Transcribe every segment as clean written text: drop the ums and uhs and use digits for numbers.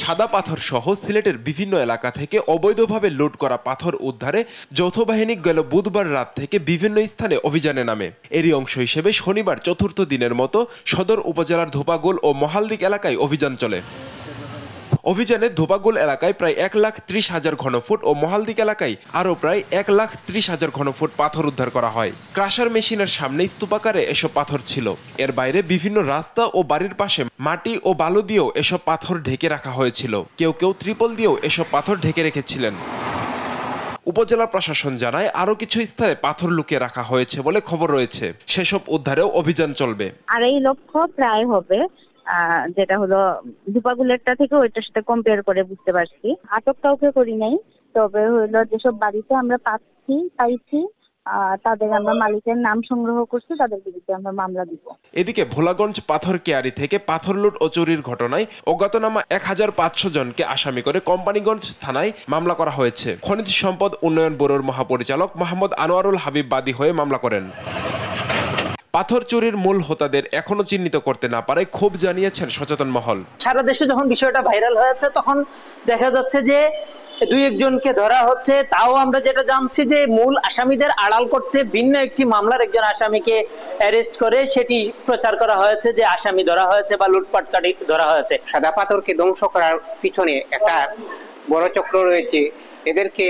সাদা পাথর সহ সিলেটের বিভিন্ন এলাকা থেকে অবৈধভাবে লুট করা পাথর উদ্ধারে যৌথ বাহিনী গেল বুধবার রাত থেকে বিভিন্ন স্থানে অভিযানে নামে। এরই অংশ হিসেবে শনিবার চতুর্থ দিনের মতো সদর উপজেলার ধোপাগুল ও মহালদিক এলাকায় অভিযান চলে। অভিযানে ধোপাগুল এলাকায় প্রায় 1,30,000 ঘনফুট ও মহালদিক এলাকায় আরও প্রায় 1,30,000 ঘনফুট পাথর উদ্ধার করা হয়। ক্রাশার মেশিনের সামনে স্তূপাকারে এসব পাথর ছিল। এর বাইরে বিভিন্ন রাস্তা ও বাড়ির পাশে মাটি ও বালু দিয়েও এসব পাথর ঢেকে রাখা হয়েছিল। কেউ কেউ ত্রিপল দিয়েও এসব পাথর ঢেকে রেখেছিলেন। উপজেলা প্রশাসন জানায় আরও কিছু স্থানে পাথর লুকিয়ে রাখা হয়েছে বলে খবর রয়েছে। সেসব উদ্ধারেও অভিযান চলবে। 2.5 লক্ষ প্রায় হবে, যেটা হলো ধোপাগুলেরটা থেকে ওইটার সাথে কম্পেয়ার করে বুঝতে পারছি। আটক কাউকে করি নাই, তবে হলো যেসব বাড়িতে আমরা পাইছি তাদের আমরা মালিকের নাম সংগ্রহ করছি, তাদের বিরুদ্ধে আমরা মামলা দিব। এদিকে ভোলাগঞ্জ পাথর কেয়ারি থেকে পাথর লুট ও চুরির ঘটনায় অজ্ঞাতনামা 1,500 জনকে আসামি করে কোম্পানিগঞ্জ থানায় মামলা করা হয়েছে। খনিজ সম্পদ উন্নয়ন ব্যুরোর মহাপরিচালক মোহাম্মদ আনোয়ারুল হাবিব বাদী হয়ে মামলা করেন। পাথর চুরির মূল হোতাদের এখনো চিহ্নিত করতে না পারে ক্ষোভ জানিয়েছেন সচেতন মহল। সারা দেশে যখন বিষয়টা ভাইরাল হয়েছে তখন দেখা যাচ্ছে যে 2-1 জনকে ধরা হচ্ছে। তাও আমরা যেটা জানছি যে মূল আসামিদের আড়াল করতে ভিন্ন একটি মামলার একজন আসামিকে অ্যারেস্ট করে সেটি প্রচার করা হয়েছে যে আসামি ধরা হয়েছে বা লুটপাটকারী ধরা হয়েছে। সাদা পাথরকে ধ্বংস করার পিছনে একটা বড় চক্র রয়েছে, এদেরকে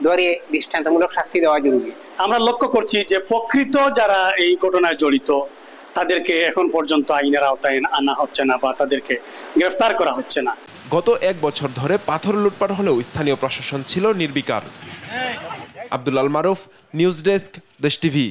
ধরে দৃষ্টান্তমূলক শাস্তি দেওয়া জরুরি। আমরা লক্ষ্য করছি যে প্রকৃত যারা এই ঘটনায় জড়িত তাদেরকে এখন পর্যন্ত আইনের আওতায় আনা হচ্ছে না বা তাদেরকে গ্রেফতার করা হচ্ছে না। গত 1 বছর ধরে পাথর লুটপাট হলেও স্থানীয় প্রশাসন ছিল নির্বিকার। আব্দুল আল মারুফ, নিউজ ডেস্ক, দেশ টিভি।